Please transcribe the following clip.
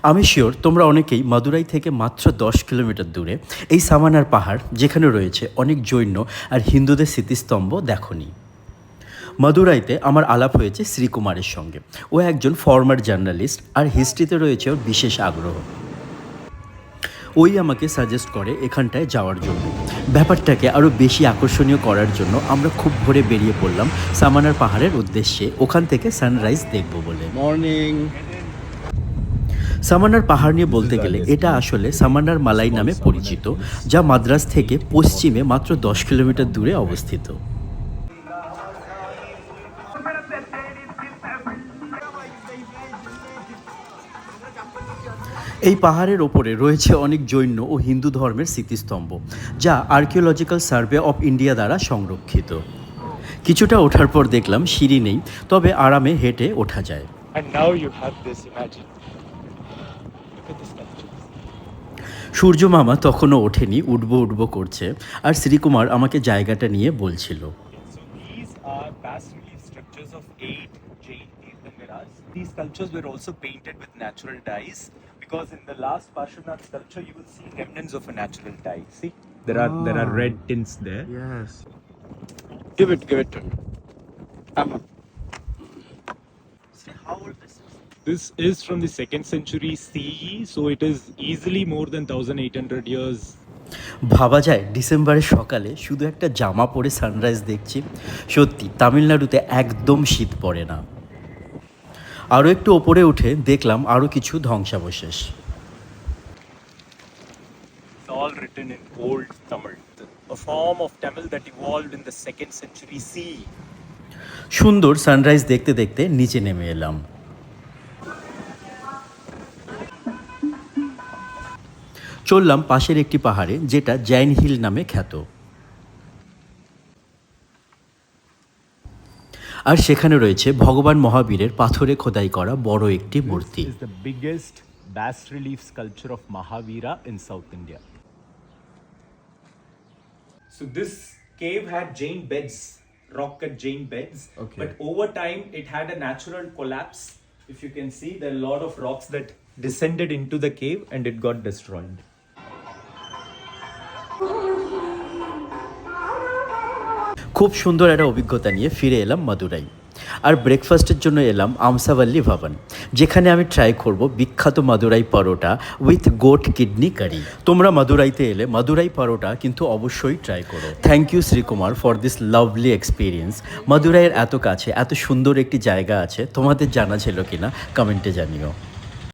আমি শিওর তোমরা অনেকেই মাদুরাই থেকে মাত্র 10 কিলোমিটার দূরে এই সামানার পাহাড়, যেখানে রয়েছে অনেক জৈন আর হিন্দুদের স্মৃতিস্তম্ভ, দেখোনি। মাদুরাইতে আমার আলাপ হয়েছে শ্রীকুমারের সঙ্গে। ও একজন ফর্মার জার্নালিস্ট আর হিস্ট্রিতে রয়েছে ওর বিশেষ আগ্রহ। ওই আমাকে সাজেস্ট করে এখানটায় যাওয়ার জন্য। ব্যাপারটাকে আরও বেশি আকর্ষণীয় করার জন্য আমরা খুব ভোরে বেরিয়ে পড়লাম সামানার পাহাড়ের উদ্দেশ্যে, ওখান থেকে সানরাইজ দেখব বলে। মর্নিং। সামানার পাহাড় নিয়ে বলতে গেলে এটা আসলে সামানার মালাই নামে পরিচিত, যা মাদ্রাজ থেকে পশ্চিমে মাত্র 10 কিলোমিটার দূরে অবস্থিত। এই পাহাড়ের ওপরে রয়েছে অনেক জৈন ও হিন্দু ধর্মের স্মৃতিস্তম্ভ, যা আর্কিওলজিক্যাল সার্ভে অফ ইন্ডিয়া দ্বারা সংরক্ষিত। কিছুটা ওঠার পর দেখলাম সিঁড়ি নেই, তবে আরামে হেঁটে ওঠা যায়। And now you have this, imagine. Look at this culture. সূর্য মামা তখনও ওঠেনি, উঠবো করছে, আর শ্রীকুমার আমাকে জায়গাটা নিয়ে বলছিল। So these are bas-relief structures of 8 Jain Tirthangars. These sculptures were also painted with natural dyes, because in the last Parshvanath sculpture you will see remnants of a natural dye. See, there are red tints there. Yes. Give it. See how old this is? This is from the 2nd century CE, so it is easily more than 1800 years. ভাবা যায় ডিসেম্বরের সকালে শুধু একটা জামা পরে sunrise দেখছি। সত্যি তামিলনাড়ুতে একদম শীত পড়ে না। আরও একটু ওপরে উঠে দেখলাম আরও কিছু ধ্বংসাবশেষ। It's all written in Old Tamil, a form of Tamil that evolved in the 2nd century CE. সুন্দর সানরাইজ দেখতে দেখতে নিচে নেমে এলাম। চললাম পাশের একটি পাহাড়ে, যেটা জৈন হিল নামে খ্যাত। আর সেখানে রয়েছে ভগবান মহাবীরের পাথরে খোদাই করা বড় একটি মূর্তি। This is the biggest bas-relief sculpture of Mahavira in South India. So this cave had Jain beds, rock-cut Jain beds. Okay. But over time, it had a natural collapse. If you can see, there are a lot of rocks that descended into the cave and it got destroyed. খুব সুন্দর একটা অভিজ্ঞতা নিয়ে ফিরে এলাম মাদুরাই। আর ব্রেকফাস্টের জন্য এলাম আমসাভাল্লি ভবন, যেখানে আমি ট্রাই করব বিখ্যাত Madurai parotta with goat kidney curry. তোমরা মাদুরাইতে এলে মাদুরাই পরোটা কিন্তু অবশ্যই ট্রাই করো। Thank you Srikumar for this lovely experience. মাদুরাইয়ের এত কাছে এত সুন্দর একটি জায়গা আছে, তোমাদের জানা ছিল কিনা কমেন্টে জানিও।